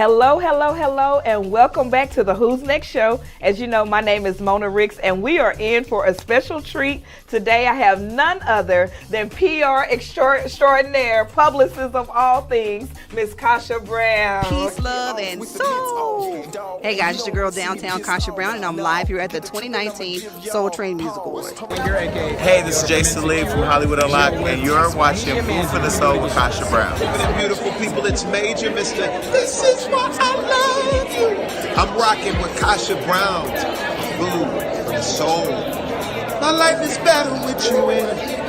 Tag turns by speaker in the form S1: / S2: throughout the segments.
S1: Hello, hello, hello, and welcome back to the Who's Next show. As you know, my name is Mona Ricks, and we are in for a special treat. Today, I have none other than PR extraordinaire, publicist of all things, Miss Kassha Brown.
S2: Peace, love, and soul. Hey guys, it's your girl downtown Kassha Brown, and I'm live here at the 2019 Soul Train Music Awards.
S3: Hey, this is Jay Salim from Hollywood Unlocked, and you're watching Food for the Soul with Kassha Brown.
S4: Beautiful people, it's Major, Mr. This is what I love you. I'm rocking with Kassha Brown. Food for the soul. My life is better with you in it.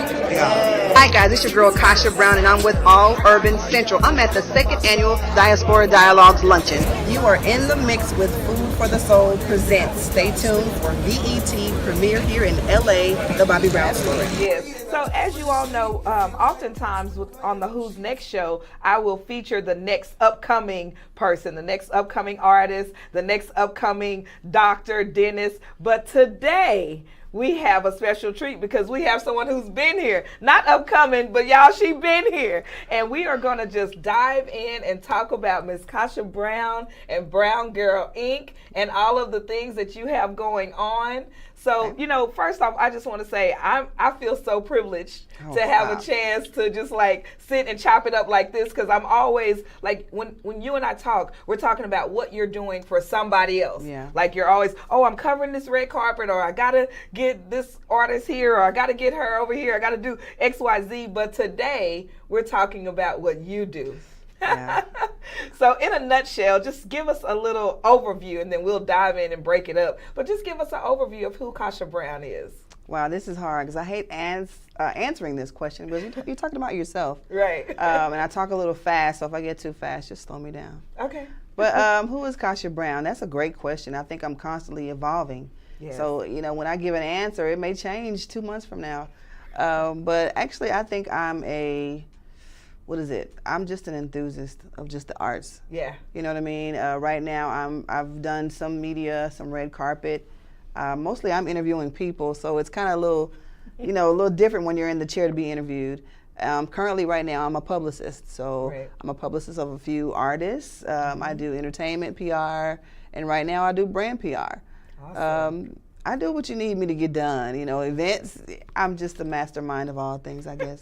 S2: Hi guys, it's your girl Kassha Brown, and I'm with All Urban Central. I'm at the second annual Diaspora Dialogues Luncheon. You are in the mix with Food for the Soul Presents. Stay tuned for BET premiere here in LA, The Bobby Brown Story.
S1: Yes. So as you all know, oftentimes on the Who's Next show, I will feature the next upcoming person, the next upcoming artist, the next upcoming doctor, dentist. But today, we have a special treat because we have someone who's been here. Not upcoming, but y'all, she been here. And we are going to just dive in and talk about Miss Kassha Brown and Brown Girl Inc. and all of the things that you have going on. So, you know, first off, I just want to say I feel so privileged to have a chance to just like sit and chop it up like this, because I'm always like, when you and I talk, we're talking about what you're doing for somebody else.
S2: Yeah.
S1: Like you're always, oh, I'm covering this red carpet, or I got to get this artist here, or I got to get her over here, I got to do X, Y, Z. But today we're talking about what you do. Yeah. So in a nutshell, just give us a little overview and then we'll dive in and break it up. But just give us an overview of who Kassha Brown is.
S2: Wow, this is hard because I hate answering this question because you're talking about yourself.
S1: Right.
S2: And I talk a little fast, so if I get too fast, just slow me down.
S1: Okay.
S2: But who is Kassha Brown? That's a great question. I think I'm constantly evolving. Yes. So, you know, when I give an answer, it may change 2 months from now. But actually, I think I'm I'm just an enthusiast of just the arts. Yeah. You know what I mean? Right now, I've done some media, some red carpet. Mostly I'm interviewing people, so it's kind of a little different when you're in the chair to be interviewed. Currently, right now, I'm a publicist. So I'm a publicist of a few artists. I do entertainment PR, and right now I do brand PR. Awesome. I do what you need me to get done. You know, events, I'm just the mastermind of all things, I guess.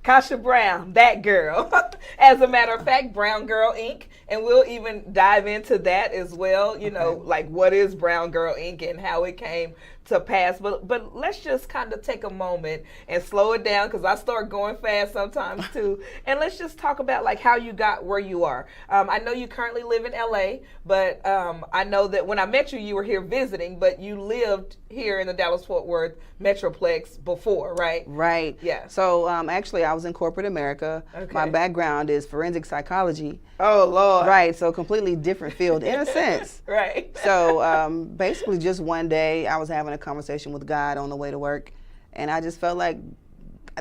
S1: Kassha Brown, that girl. As a matter of fact, Brown Girl Inc. And we'll even dive into that as well. You know, like what is Brown Girl Inc. and how it came to pass. But let's just kind of take a moment and slow it down, because I start going fast sometimes too. And let's just talk about like how you got where you are. I know you currently live in LA, but I know that when I met you, you were here visiting, but you lived here in the Dallas-Fort Worth Metroplex before, right?
S2: Right.
S1: Yeah.
S2: So actually, I was in corporate America. Okay. My background is forensic psychology.
S1: Oh, Lord.
S2: Right. So completely different field in a sense.
S1: Right.
S2: So basically just one day I was having a conversation with God on the way to work, and I just felt like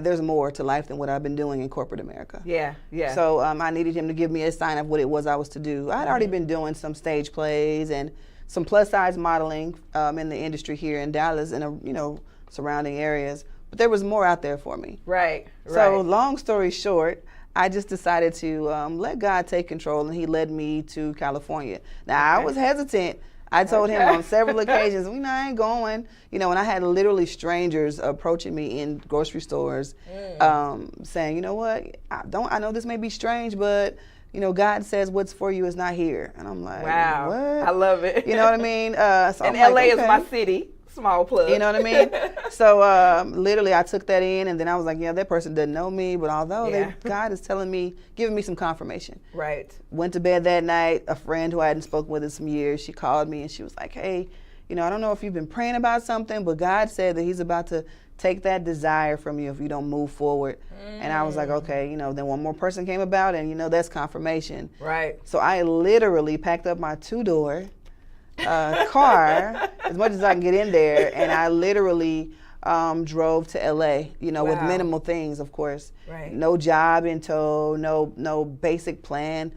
S2: there's more to life than what I've been doing in corporate America. Yeah, yeah. So I needed him to give me a sign of what it was I was to do. I'd already been doing some stage plays and some plus size modeling in the industry here in Dallas and surrounding areas, but there was more out there for me.
S1: Right.
S2: So long story short, I just decided to let God take control, and he led me to California. Now I was hetaint. I told him on several occasions, I ain't going. And I had literally strangers approaching me in grocery stores saying, you know what, I know this may be strange, but God says what's for you is not here. And I'm like,
S1: wow,
S2: what?
S1: I love it.
S2: You know what I mean? So
S1: and LA is my city. Small plug.
S2: You know what I mean? So literally I took that in, and then I was like, yeah, that person doesn't know me, but although God is giving me some confirmation. Right. Went to bed that night. A friend who I hadn't spoken with in some years, she called me and she was like, hey, I don't know if you've been praying about something, but God said that he's about to take that desire from you if you don't move forward. And I was like, okay, then one more person came about, and that's confirmation. Right. So I literally packed up my 2-door car as much as I can get in there, and I literally drove to LA, with minimal things, of course. Right. No job in tow, no basic plan.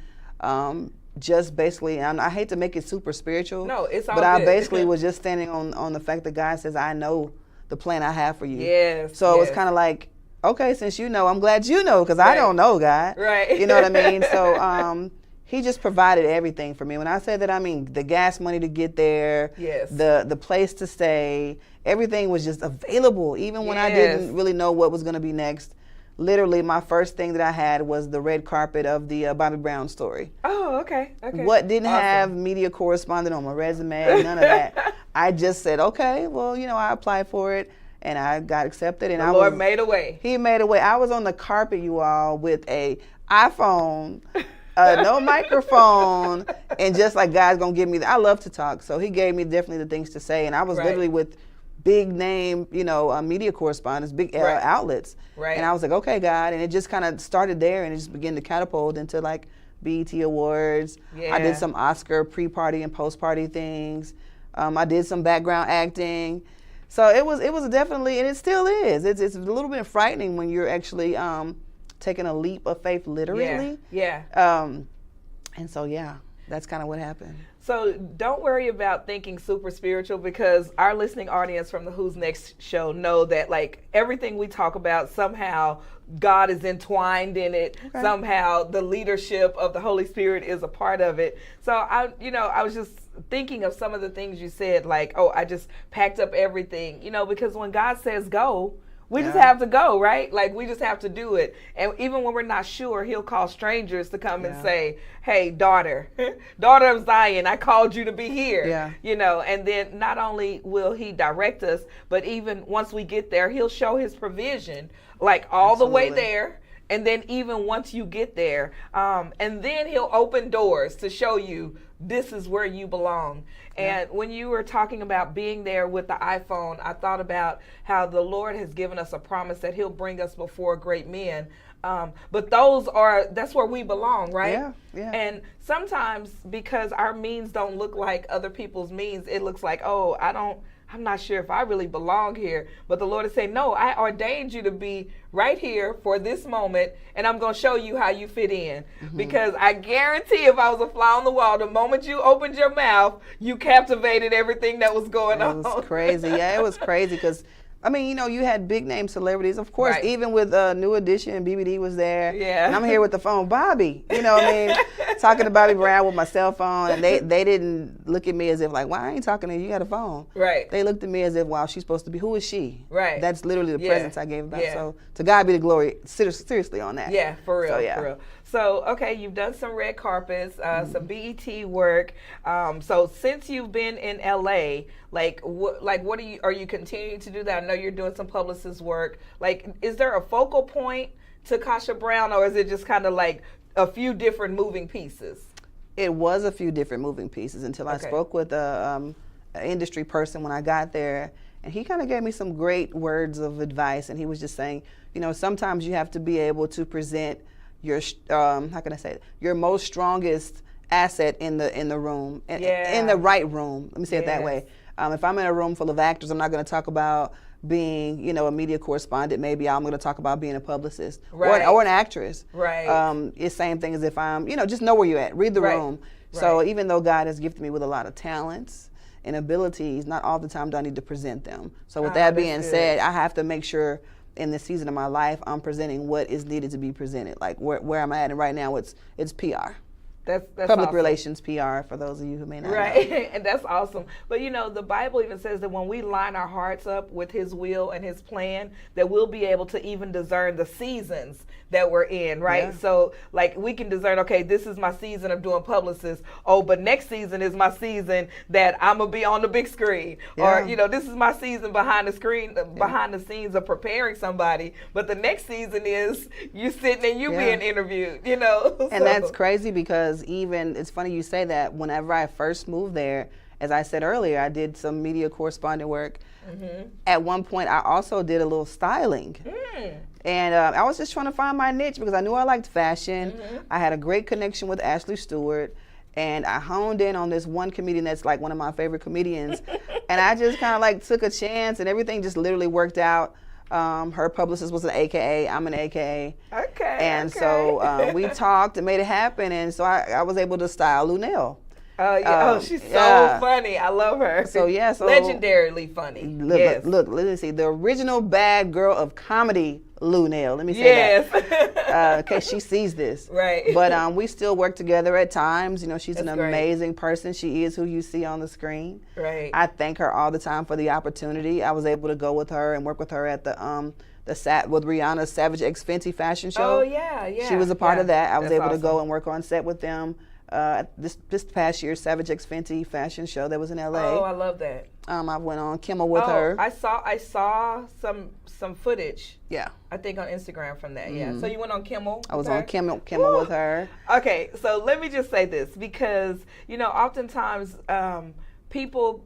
S2: Just basically, and I hate to make it super spiritual. No, it's all good. I basically was just standing on the fact that God says, I know the plan I have for you. Yes. So it was kind of like, okay, since you know, I'm glad you know, because I don't know, God. Right. You know what I mean? So he just provided everything for me. When I say that, I mean the gas money to get there,
S1: yes,
S2: the place to stay, everything was just available, even when I didn't really know what was going to be next. Literally, my first thing that I had was the red carpet of the Bobby Brown story.
S1: Oh, okay.
S2: What didn't have media correspondent on my resume, none of that. I just said, okay, well, I applied for it, and I got accepted. And
S1: the Lord made a way.
S2: He made a way. I was on the carpet, you all, with a iPhone, no microphone, and just like God's going to give me, I love to talk, so he gave me definitely the things to say, and I was literally with big name, media correspondents, big outlets.
S1: Right.
S2: And I was like, okay, God. And it just kind of started there, and it just began to catapult into like BET Awards.
S1: Yeah.
S2: I did some Oscar pre-party and post-party things. I did some background acting. So it was definitely, and it still is. It's a little bit frightening when you're actually taking a leap of faith literally.
S1: Yeah.
S2: And so, that's kind of what happened.
S1: So don't worry about thinking super spiritual, because our listening audience from the Who's Next show know that like everything we talk about, somehow God is entwined in it. Okay. Somehow the leadership of the Holy Spirit is a part of it. So I was just thinking of some of the things you said, like, oh, I just packed up everything, because when God says go, we just have to go, right? Like, we just have to do it. And even when we're not sure, he'll call strangers to come and say, hey, daughter of Zion, I called you to be here. Yeah. And then not only will he direct us, but even once we get there, he'll show his provision, like all the way there. And then even once you get there, and then he'll open doors to show you this is where you belong. And when you were talking about being there with the iPhone, I thought about how the Lord has given us a promise that he'll bring us before great men. But that's where we belong, right? Yeah. And sometimes because our means don't look like other people's means, it looks like, oh, I'm not sure if I really belong here. But the Lord is saying, no, I ordained you to be right here for this moment, and I'm going to show you how you fit in. Mm-hmm. Because I guarantee if I was a fly on the wall, the moment you opened your mouth, you captivated everything that was going on.
S2: It was crazy. Yeah, it was crazy because, you had big name celebrities. Of course, even with New Edition, BBD was there. Yeah. And I'm here with the phone, Bobby, talking to Bobby Brown with my cell phone. And they didn't look at me as if like, why I ain't talking to you? You got a phone. Right. They looked at me as if, wow, she's supposed to be, who is she? Right. That's literally the presence I gave about. Yeah. So to God be the glory, seriously on that.
S1: Yeah, for real, for real. So, okay, you've done some red carpets, some BET work. So since you've been in LA, what are you continuing to do that? I know you're doing some publicist work. Like, is there a focal point to Kassha Brown, or is it just kind of like a few different moving pieces?
S2: It was a few different moving pieces until I spoke with an industry person when I got there, and he kind of gave me some great words of advice, and he was just saying, sometimes you have to be able to present your your most strongest asset in the room, in the right room. Let me say it that way. If I'm in a room full of actors, I'm not going to talk about being, a media correspondent. Maybe I'm going to talk about being a publicist or an actress. Right. It's the same thing as if I'm, just know where you're at. Read the room. Right. So even though God has gifted me with a lot of talents and abilities, not all the time do I need to present them. So with that being said, I have to make sure in this season of my life, I'm presenting what is needed to be presented. Like where I'm at, and right now it's PR.
S1: That's
S2: public
S1: awesome.
S2: Relations, PR, for those of you who may not know.
S1: And that's awesome. But the Bible even says that when we line our hearts up with his will and his plan, that we'll be able to even discern the seasons that we're in, right? Yeah. So like we can discern, okay, this is my season of doing publicists. Oh, but next season is my season that I'm gonna be on the big screen. Yeah. Or, this is my season behind the screen, behind the scenes of preparing somebody. But the next season is you sitting and you being interviewed,
S2: And that's crazy because it's funny you say that. Whenever I first moved there, as I said earlier, I did some media correspondent work. Mm-hmm. At one point, I also did a little styling. And I was just trying to find my niche because I knew I liked fashion. Mm-hmm. I had a great connection with Ashley Stewart. And I honed in on this one comedian that's like one of my favorite comedians. And I just kind of like took a chance, and everything just literally worked out. Her publicist was an AKA, I'm an AKA. Okay. And so we talked and made it happen. And so I was able to style Lunel.
S1: Oh yeah, she's so funny. I love her.
S2: So yeah,
S1: legendarily funny.
S2: Look, let's see. The original bad girl of comedy, Lunel. Let me say that. In case she sees this.
S1: Right.
S2: But we still work together at times. You know, she's an amazing person. She is who you see on the screen.
S1: Right.
S2: I thank her all the time for the opportunity. I was able to go with her and work with her at the with Rihanna's Savage X Fenty fashion show.
S1: Oh yeah.
S2: She was a part of that. I was able to go and work on set with them. This past year, Savage X Fenty fashion show that was in LA.
S1: Oh, I love that.
S2: I went on Kimmel with her.
S1: I saw some footage.
S2: Yeah.
S1: I think on Instagram from that. Yeah. So you went on Kimmel?
S2: I was on Kimmel with her.
S1: Okay, so let me just say this because oftentimes people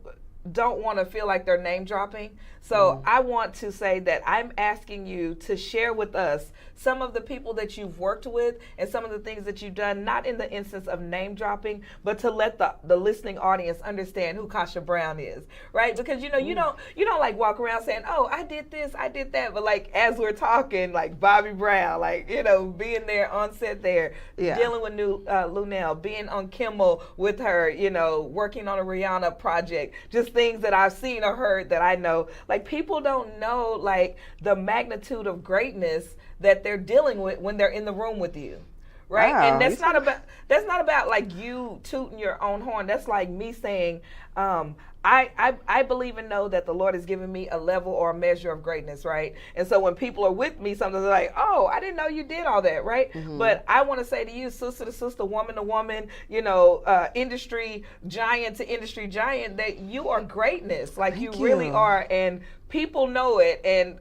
S1: don't want to feel like they're name dropping. So I want to say that I'm asking you to share with us some of the people that you've worked with and some of the things that you've done, not in the instance of name dropping, but to let the listening audience understand who Kassha Brown is, right? Because you don't like walk around saying, oh, I did this, I did that, but like as we're talking, like Bobby Brown, like being there on set there, dealing with Lunel, being on Kimmel with her, working on a Rihanna project, just things that I've seen or heard that I know. Like people don't know like the magnitude of greatness that they're dealing with when they're in the room with you. Right?
S2: Wow.
S1: And that's not about like you tooting your own horn. That's like me saying, I believe and know that the Lord has given me a level or a measure of greatness, right? And so when people are with me, sometimes they're like, oh, I didn't know you did all that, right? Mm-hmm. But I want to say to you, sister to sister, woman to woman, industry giant to industry giant, that you are greatness. Like you really are. And people know it. And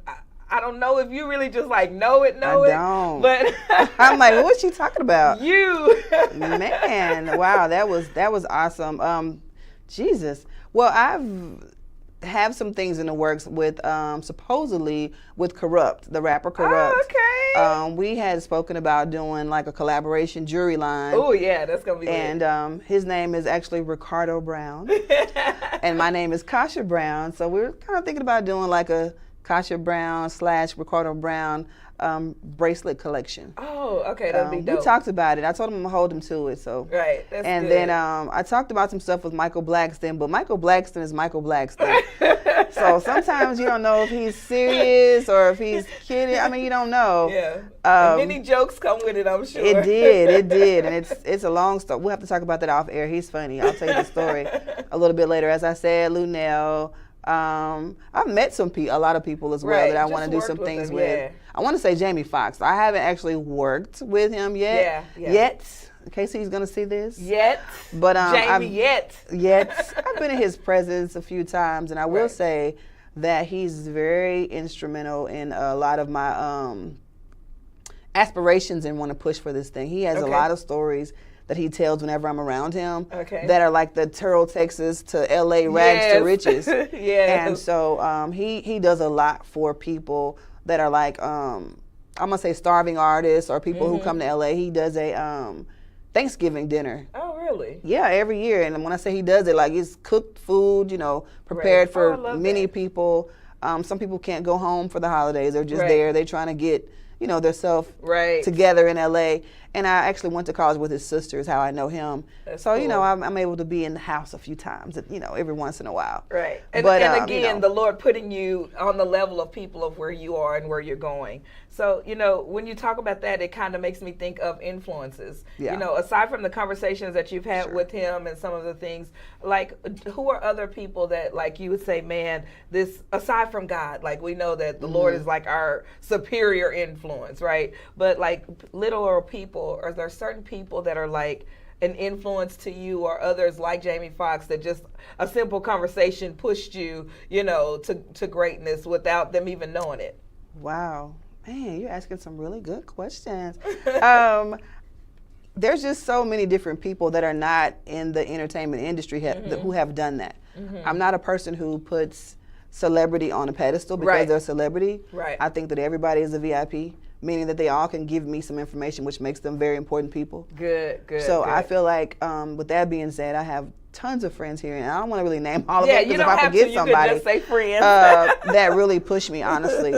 S1: I don't know if you really just like know it.
S2: I don't.
S1: But
S2: I'm like, what's she talking about?
S1: You.
S2: Man, wow, that was awesome. Jesus. Well, have some things in the works with supposedly with Corrupt, the rapper Corrupt.
S1: Oh, okay.
S2: We had spoken about doing like a collaboration jury line.
S1: Oh yeah, that's gonna be lit.
S2: And his name is actually Ricardo Brown, and my name is Kassha Brown. So we're kind of thinking about doing like a Kassha Brown / Ricardo Brown bracelet collection.
S1: Oh, okay, that'd be dope.
S2: We talked about it. I told him I'm gonna hold him to it. So
S1: right, that's
S2: and
S1: good.
S2: then I talked about some stuff with Michael Blackston, but Michael Blackston is Michael Blackston. So sometimes you don't know if he's serious or if he's kidding. I mean, you don't know.
S1: Yeah. And many jokes come with it, I'm sure.
S2: It did, and it's a long story. We'll have to talk about that off air. He's funny. I'll tell you the story a little bit later. As I said, Lunel. I've met a lot of people as well that I want to do some things with. Yeah. I want to say Jamie Foxx. I haven't actually worked with him yet. Yet. In case he's gonna see this. But
S1: Jamie,
S2: I've been in his presence a few times, and I will say that he's very instrumental in a lot of my aspirations and want to push for this thing. He has a lot of stories that he tells whenever I'm around him that are like the Turl, Texas to LA rags to riches. And so he does a lot for people that are like, I'm gonna say starving artists or people who come to LA. He does a Thanksgiving dinner.
S1: Oh, really?
S2: Yeah, every year. And when I say he does it, like it's cooked food, prepared for many people. Some people can't go home for the holidays. They're just there. They're trying to get, themselves together in LA. And I actually went to college with his sister, is how I know him.
S1: That's
S2: so,
S1: cool.
S2: I'm able to be in the house a few times, every once in a while.
S1: Right. And again, the Lord putting you on the level of people of where you are and where you're going. So, when you talk about that, it kind of makes me think of influences.
S2: Yeah.
S1: Aside from the conversations that you've had with him and some of the things, like who are other people that like you would say, man, this, aside from God, like we know that the Lord is like our superior influence, right? But like literal people, are there certain people that are like an influence to you, or others like Jamie Foxx that just a simple conversation pushed you, to greatness without them even knowing it?
S2: Wow. Man, you're asking some really good questions. There's just so many different people that are not in the entertainment industry who have done that. I'm not a person who puts celebrity on a pedestal because they're a celebrity.
S1: Right.
S2: I think that everybody is a VIP, meaning that they all can give me some information, which makes them very important people.
S1: Good.
S2: So I feel like, with that being said, I have tons of friends here, and I don't want to really name all of them because if I forget somebody,
S1: you could just say friends.
S2: that really pushed me, honestly.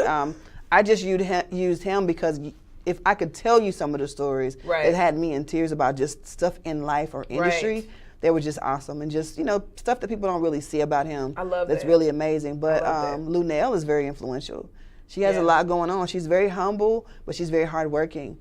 S2: I just used him because if I could tell you some of the stories, it had me in tears about just stuff in life or industry. they were just awesome, and just, you know, stuff that people don't really see about him.
S1: I love
S2: that's
S1: that.
S2: really amazing. But Lunel is very influential. She has a lot going on. She's very humble, but she's very hardworking.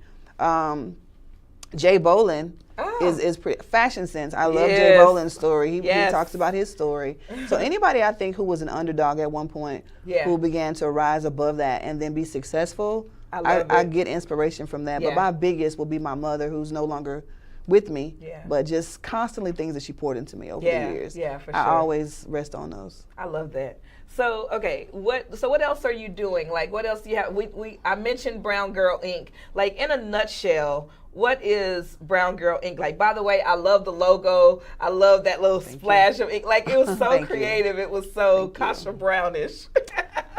S2: Jay Bolin is pretty fashion sense. I love Jay Bolin's story. He talks about his story. So anybody I think who was an underdog at one point, who began to rise above that and then be successful, I get inspiration from that. But my biggest will be my mother, who's no longer with me, but just constantly things that she poured into me over the years.
S1: Yeah, for sure.
S2: I always rest on those.
S1: I love that. So okay, what else are you doing? Like, what else do you have? I mentioned Brown Girl Inc. Like, in a nutshell, what is Brown Girl Inc.? Like, by the way, I love the logo. I love that little splash of ink. Like, it was so creative. It was so Kassha Brownish.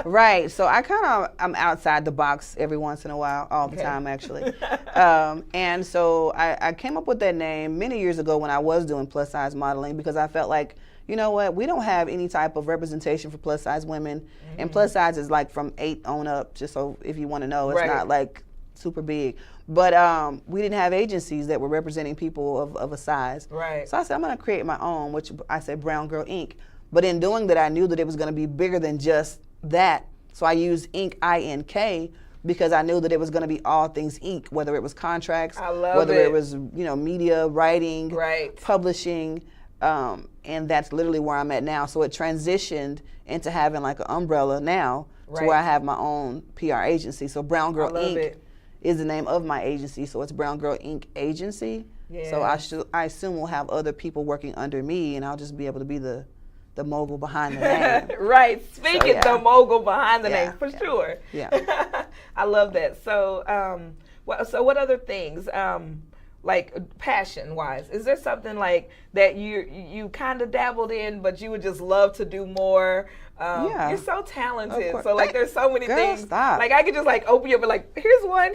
S2: Right. So I'm outside the box every once in a while, all the time actually. And so I came up with that name many years ago when I was doing plus size modeling, because I felt like, you know what, we don't have any type of representation for plus size women. And plus size is like from 8 on up, just so if you want to know, it's not like super big. But we didn't have agencies that were representing people of a size. Right. So I said, I'm going to create my own, which I said Brown Girl Inc. But in doing that, I knew that it was going to be bigger than just that. So I used Inc, I-N-K, because I knew that it was going to be all things ink, whether it was contracts, whether it was, you know, media, writing, publishing, and that's literally where I'm at now. So it transitioned into having like an umbrella now to where I have my own PR agency. So Brown Girl Inc. is the name of my agency, so it's Brown Girl Inc. Agency. So I assume we'll have other people working under me, and I'll just be able to be the mogul behind the name.
S1: Speaking the mogul behind the name, for sure.
S2: Yeah.
S1: I love that. So, what other things, like passion-wise, is there something like that you kind of dabbled in, but you would just love to do more? You're so talented. So like, there's so many things.
S2: Stop.
S1: Like, I could just like open you up and like, here's one.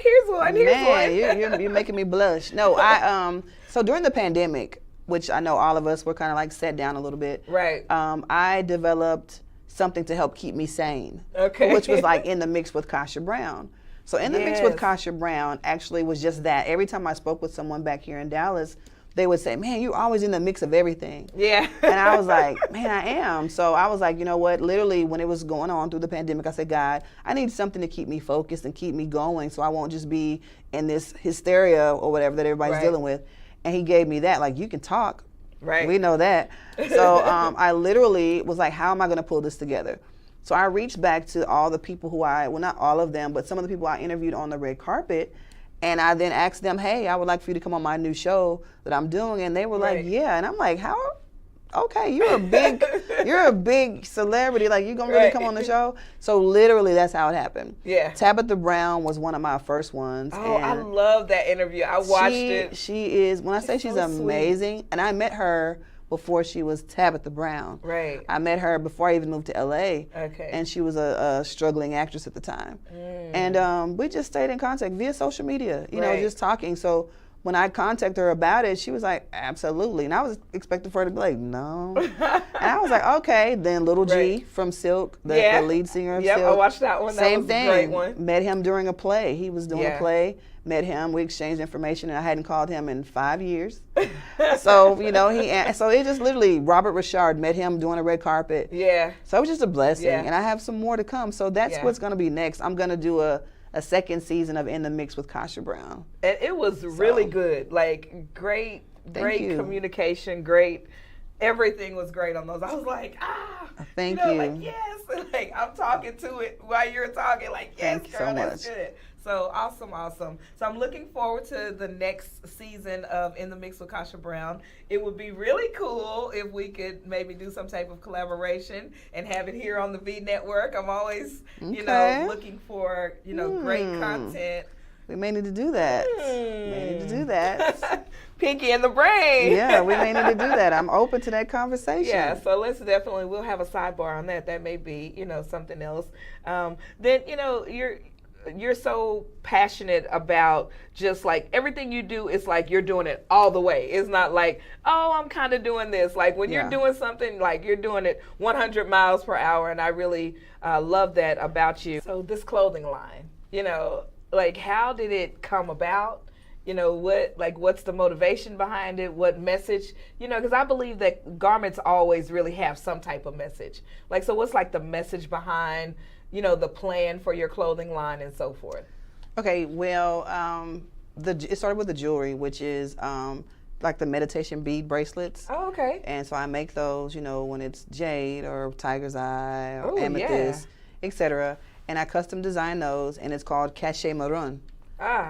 S2: Man, you're making me blush. No, so during the pandemic, which I know all of us were kind of like set down a little bit. Right. I developed something to help keep me sane. Okay. Which was like In the Mix with Kassha Brown. So In the Mix with Kassha Brown actually was just that. Every time I spoke with someone back here in Dallas, they would say, man, you're always in the mix of everything. Yeah. And I was like, man, I am. So I was like, you know what, literally when it was going on through the pandemic, I said, God, I need something to keep me focused and keep me going so I won't just be in this hysteria or whatever that everybody's dealing with. And he gave me that, like, you can talk. Right. We know that. So I literally was like, how am I going to pull this together? So I reached back to all the people who well, not all of them, but some of the people I interviewed on the red carpet. And I then asked them, hey, I would like for you to come on my new show that I'm doing. And they were like, yeah. And I'm like, how? Okay, you're a big celebrity. Like, you gonna really come on the show? So literally, that's how it happened. Yeah. Tabitha Brown was one of my first ones.
S1: Oh, I love that interview. I watched it.
S2: She is, when I say she's amazing, and I met her before she was Tabitha Brown. Right. I met her before I even moved to LA. Okay. And she was a struggling actress at the time. And we just stayed in contact via social media, you know, just talking. So when I contacted her about it, she was like, absolutely. And I was expecting for her to be like, no. And I was like, okay. Then Little G from Silk, the lead singer of Silk.
S1: I watched that one.
S2: Same
S1: thing. A great one.
S2: Met him during a play. He was doing a play. Met him. We exchanged information, and I hadn't called him in 5 years. So, you know, so it just literally, Robert Richard, met him doing a red carpet. Yeah. So it was just a blessing. Yeah. And I have some more to come. So that's what's going to be next. I'm going to do a second season of In the Mix with Kassha Brown.
S1: And it was really good. Like, great communication, great. Everything was great on those. I was like,
S2: Thank you.
S1: Like, yes. Like, I'm talking to it while you're talking. Like, yes,
S2: Thank
S1: girl,
S2: you so
S1: that's good. So awesome. So I'm looking forward to the next season of In the Mix with Kassha Brown. It would be really cool if we could maybe do some type of collaboration and have it here on the V Network. I'm always, you know, looking for, you know, great content.
S2: We may need to do that. May need to do that.
S1: Pinky in the brain.
S2: Yeah, we may need to do that. I'm open to that conversation.
S1: Yeah, so we'll have a sidebar on that. That may be, you know, something else. Then, you know, you're so passionate about just like everything you do is like you're doing it all the way. It's not like, oh, I'm kind of doing this. Like when you're doing something, like you're doing it 100 miles per hour. And I really love that about you. So this clothing line, you know, like how did it come about? You know, what's the motivation behind it? What message? You know, because I believe that garments always really have some type of message. Like, so what's like the message behind, you know, the plan for your clothing line and so forth?
S2: Okay, well, it started with the jewelry, which is like the meditation bead bracelets.
S1: Oh, okay.
S2: And so I make those, you know, when it's jade or tiger's eye or amethyst, etc. And I custom design those, and it's called Kassha Brown.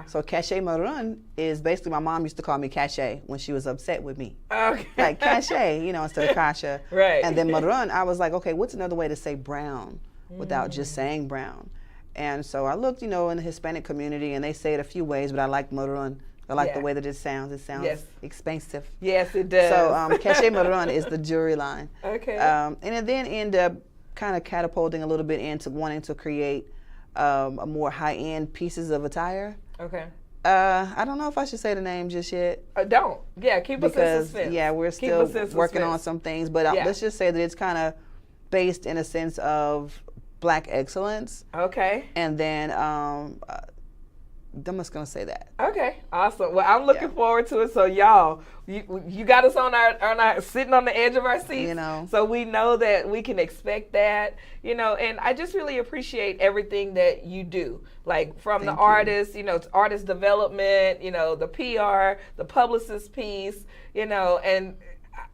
S2: So Kassha Brown is basically, my mom used to call me Kassha when she was upset with me.
S1: Okay.
S2: Like Kassha, you know, instead of Kassha.
S1: Right.
S2: And then Brown, I was like, okay, what's another way to say brown without just saying brown? And so I looked, you know, in the Hispanic community, and they say it a few ways, but I like Brown. I like the way that it sounds. It sounds expensive.
S1: Yes, it does.
S2: So Kassha Brown is the jewelry line.
S1: Okay.
S2: And it then ended up kind of catapulting a little bit into wanting to create a more high-end pieces of attire.
S1: Okay.
S2: I don't know if I should say the name just yet.
S1: Don't. Yeah, keep us in suspense.
S2: Yeah, we're still working on some things, but let's just say that it's kind of based in a sense of Black excellence.
S1: Okay.
S2: And then I'm just gonna say that.
S1: Okay, awesome. Well, I'm looking forward to it. So y'all, you got us on our sitting on the edge of our seats.
S2: You know.
S1: So we know that we can expect that. You know, and I just really appreciate everything that you do. Like from the artist, you know, it's artist development, you know, the PR, the publicist piece, you know, and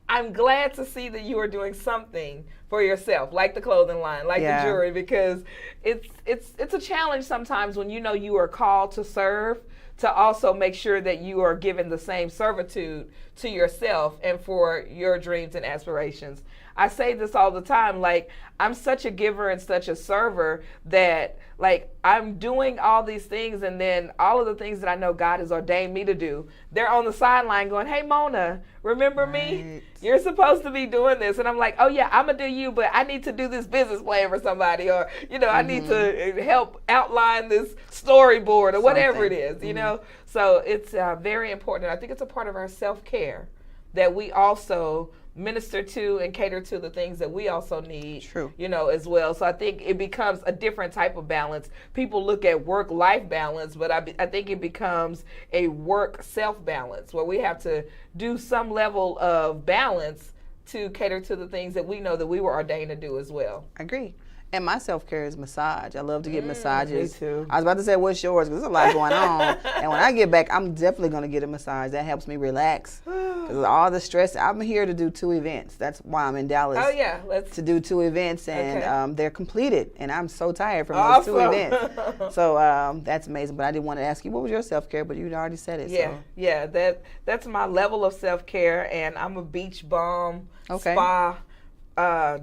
S1: I'm glad to see that you are doing something for yourself, like the clothing line, like the jewelry, because it's a challenge sometimes when you know you are called to serve, to also make sure that you are given the same servitude to yourself and for your dreams and aspirations. I say this all the time, like, I'm such a giver and such a server that, like, I'm doing all these things, and then all of the things that I know God has ordained me to do, they're on the sideline going, hey, Mona, remember me? You're supposed to be doing this. And I'm like, oh, yeah, I'm going to do you, but I need to do this business plan for somebody, or, you know, I need to help outline this storyboard or whatever it is, you know? So it's very important. I think it's a part of our self-care that we also minister to and cater to the things that we also need, you know, as well. So I think it becomes a different type of balance. People look at work-life balance, but I think it becomes a work-self balance where we have to do some level of balance to cater to the things that we know that we were ordained to do as well.
S2: I agree. And my self-care is massage. I love to get massages.
S1: Me too.
S2: I was about to say, what's yours? Because there's a lot going on. And when I get back, I'm definitely going to get a massage. That helps me relax. Because all the stress, I'm here to do 2 events. That's why I'm in Dallas.
S1: Oh, yeah.
S2: To do 2 events, and they're completed. And I'm so tired from those 2 events. So that's amazing. But I didn't want to ask you, what was your self-care? But you'd already said it.
S1: Yeah,
S2: so.
S1: yeah. That's my level of self-care. And I'm a beach bum, spa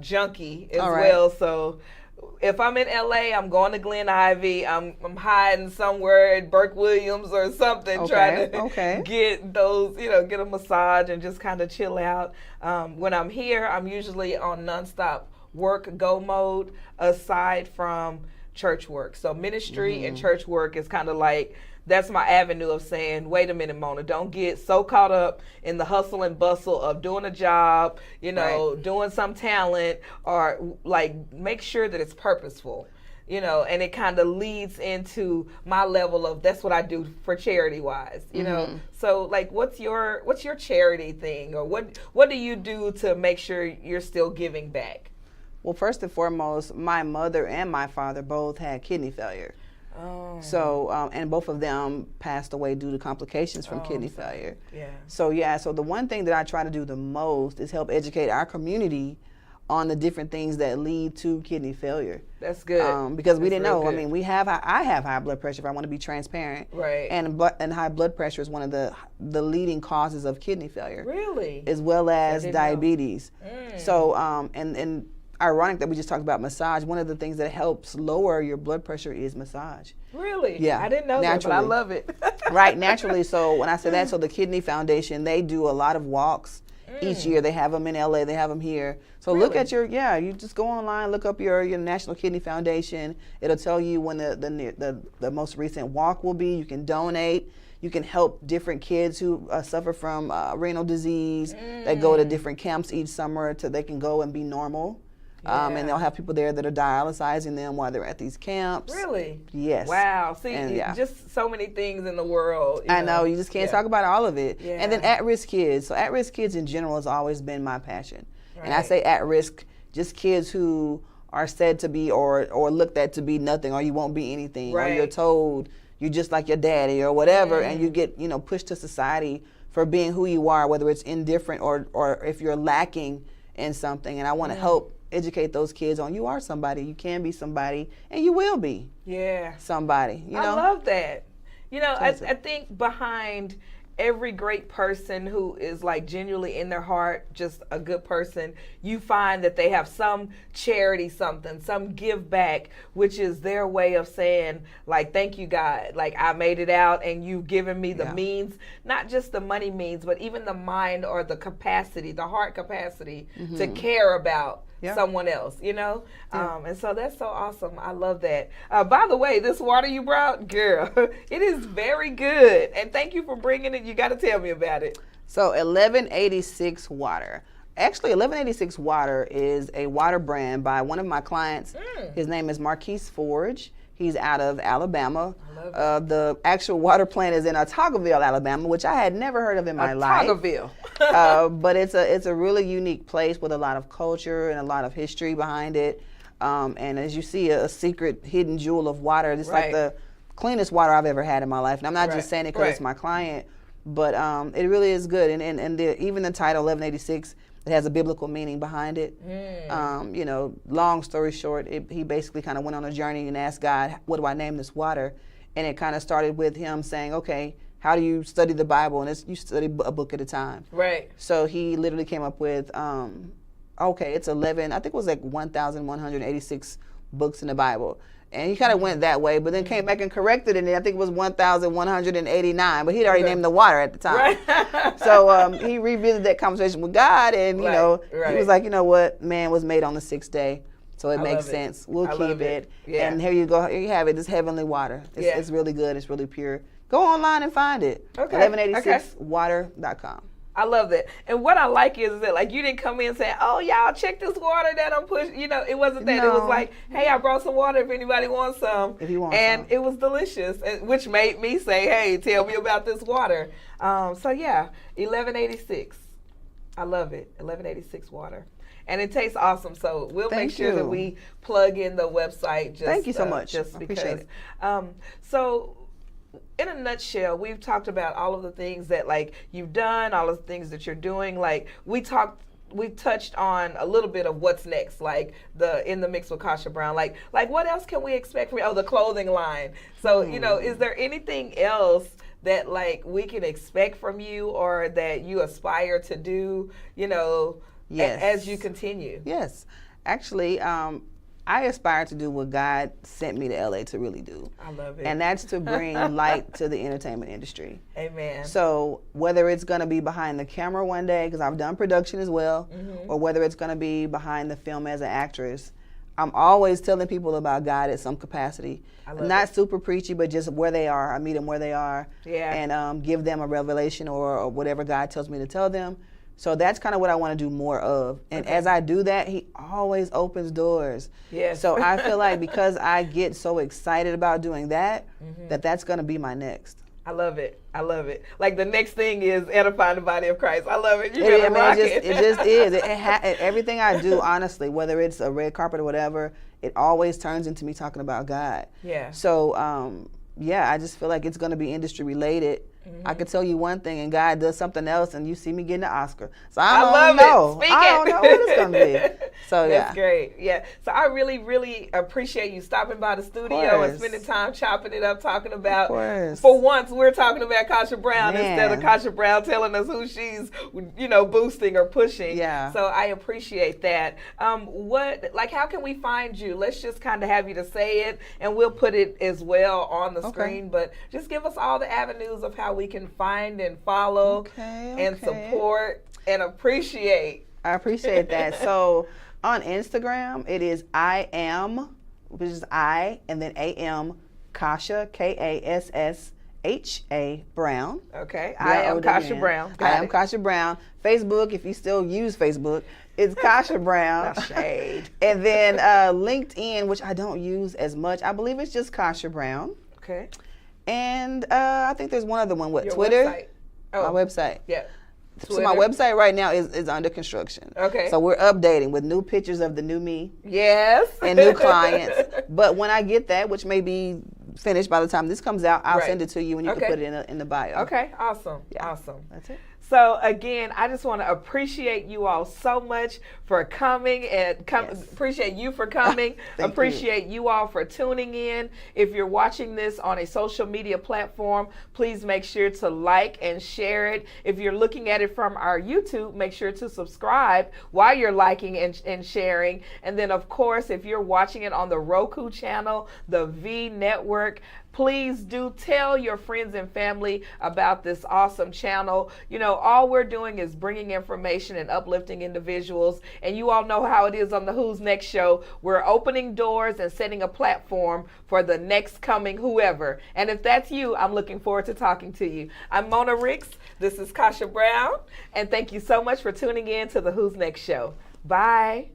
S1: junkie as well. So if I'm in LA, I'm going to Glen Ivy. I'm hiding somewhere at Burke Williams or something, trying to get those, you know, get a massage and just kind of chill out. When I'm here, I'm usually on nonstop work go mode aside from church work. So ministry and church work is kind of like, that's my avenue of saying, wait a minute, Mona, don't get so caught up in the hustle and bustle of doing a job, you know, doing some talent, or like make sure that it's purposeful, you know, and it kind of leads into my level of, that's what I do for charity wise, you know. So like, what's your charity thing, or what do you do to make sure you're still giving back?
S2: Well, first and foremost, my mother and my father both had kidney failure.
S1: Oh.
S2: So, and both of them passed away due to complications from kidney failure.
S1: Yeah.
S2: So the one thing that I try to do the most is help educate our community on the different things that lead to kidney failure.
S1: That's good.
S2: Because we didn't know. Good. I mean, I have high blood pressure, if I want to be transparent.
S1: Right.
S2: And high blood pressure is one of the leading causes of kidney failure.
S1: Really?
S2: As well as diabetes. So, and ironic that we just talked about massage. One of the things that helps lower your blood pressure is massage.
S1: Really?
S2: Yeah.
S1: I didn't know that, but I love it.
S2: Right, naturally. So when I say that, so the Kidney Foundation, they do a lot of walks each year. They have them in LA, they have them here. So look at you just go online, look up your National Kidney Foundation. It'll tell you when the most recent walk will be. You can donate. You can help different kids who suffer from renal disease that go to different camps each summer so they can go and be normal. And they'll have people there that are dialyzing them while they're at these camps.
S1: Really?
S2: Yes.
S1: Wow. See, just so many things in the world.
S2: I know, you just can't talk about all of it.
S1: Yeah.
S2: And then at-risk kids. So at-risk kids in general has always been my passion. Right. And I say at-risk, just kids who are said to be or looked at to be nothing, or you won't be anything, or you're told you're just like your daddy or whatever, and you get, pushed to society for being who you are, whether it's indifferent or if you're lacking in something. And I want to help educate those kids on you are somebody, you can be somebody, and you will be somebody. I
S1: love that. I think behind every great person who is like genuinely in their heart, just a good person, you find that they have some charity, some give back, which is their way of saying, like, thank you, God. Like, I made it out and you've given me the means, not just the money means, but even the mind or the capacity, the heart capacity to care about someone else, and so that's so awesome. I love that. By the way, this water you brought, girl, it is very good, and thank you for bringing it. You got to tell me about it.
S2: So 1186 water. Actually, 1186 water is a water brand by one of my clients. His name is Marquise Forge. He's out of Alabama. The actual water plant is in Ottaville, Alabama, which I had never heard of in my life.
S1: Ottaville.
S2: But it's a really unique place with a lot of culture and a lot of history behind it. And as you see, a secret hidden jewel of water. It's like the cleanest water I've ever had in my life. And I'm not just saying it because it's my client, but it really is good. And even the title 1186, it has a biblical meaning behind it. Long story short, he basically kind of went on a journey and asked God, what do I name this water? And it kind of started with him saying, okay, how do you study the Bible? And you study a book at a time.
S1: Right.
S2: So he literally came up with, it's 11, I think it was like 1,186 books in the Bible. And he kind of went that way, but then came back and corrected it, and I think it was 1,189, but he'd already named the water at the time. Right. So he revisited that conversation with God, and, he was like, you know what, man was made on the sixth day, so it makes sense. We'll keep it. Yeah. And here you go. Here you have it. This heavenly water. It's really good. It's really pure. Go online and find it. Okay. 1186water.com.
S1: I love that. And what I like is that, like, you didn't come in saying, oh, y'all, check this water that I'm pushing. It wasn't that. No. It was like, hey, I brought some water if anybody wants some.
S2: If you want
S1: and
S2: some.
S1: It was delicious, which made me say, hey, tell me about this water. 1186. I love it. 1186 water. And it tastes awesome. So we'll make sure that we plug in the website.
S2: Thank you so much.
S1: Just because.
S2: Appreciate it.
S1: So in a nutshell, we've talked about all of the things that, like, you've done, all of the things that you're doing. Like, we touched on a little bit of what's next, like in the mix with Kassha Brown. Like what else can we expect from you? Oh, the clothing line. So, is there anything else that, like, we can expect from you or that you aspire to do,
S2: yes.
S1: as you continue?
S2: Yes. Actually, I aspire to do what God sent me to LA to really do.
S1: I love it.
S2: And that's to bring light to the entertainment industry.
S1: Amen.
S2: So whether it's going to be behind the camera one day, because I've done production as well, or whether it's going to be behind the film as an actress, I'm always telling people about God at some capacity. Not super preachy, but just where they are. I meet them where they are and give them a revelation or whatever God tells me to tell them. So that's kind of what I want to do more of. And as I do that, he always opens doors.
S1: Yes.
S2: So I feel like because I get so excited about doing that, that's going to be my next.
S1: I love it. I love it. Like, the next thing is edifying the body of Christ. I love it. It
S2: just is. Everything I do, honestly, whether it's a red carpet or whatever, it always turns into me talking about God.
S1: Yeah.
S2: So, I just feel like it's going to be industry related. I could tell you one thing and God does something else and you see me getting an Oscar. So I don't know. I don't know what it's going to be. So
S1: That's great. Yeah. So I really, really appreciate you stopping by the studio and spending time chopping it up, talking about, for once, we're talking about Kassha Brown instead of Kassha Brown telling us who she's, boosting or pushing.
S2: Yeah.
S1: So I appreciate that. How can we find you? Let's just kind of have you to say it, and we'll put it as well on the screen, but just give us all the avenues of how we can find and follow and support and appreciate.
S2: I appreciate that. So on Instagram, it is I am, which is I, and then AM, Kassha, Kassha Brown.
S1: Okay. I am Kassha Brown.
S2: I am Kassha Brown. Facebook, if you still use Facebook, It's Kassha Brown.
S1: No shade.
S2: And then LinkedIn, which I don't use as much. I believe it's just Kassha Brown.
S1: Okay.
S2: And I think there's one other one. What,
S1: Your
S2: Twitter?
S1: Website. Oh.
S2: My website.
S1: Yeah.
S2: So my website right now is under construction.
S1: Okay.
S2: So we're updating with new pictures of the new me.
S1: Yes.
S2: And new clients. But when I get that, which may be finished by the time this comes out, I'll send it to you and you can put it in the bio.
S1: Okay. Awesome.
S2: Yeah.
S1: Awesome.
S2: That's it.
S1: So again, I just want to appreciate you all so much for coming and appreciate you for coming. Appreciate you all for tuning in. If you're watching this on a social media platform, please make sure to like and share it. If you're looking at it from our YouTube, make sure to subscribe while you're liking and sharing. And then of course, if you're watching it on the Roku channel, the V Network, please do tell your friends and family about this awesome channel. You know, all we're doing is bringing information and uplifting individuals. And you all know how it is on the Who's Next show. We're opening doors and setting a platform for the next coming whoever. And if that's you, I'm looking forward to talking to you. I'm Mona Ricks. This is Kassha Brown. And thank you so much for tuning in to the Who's Next show. Bye.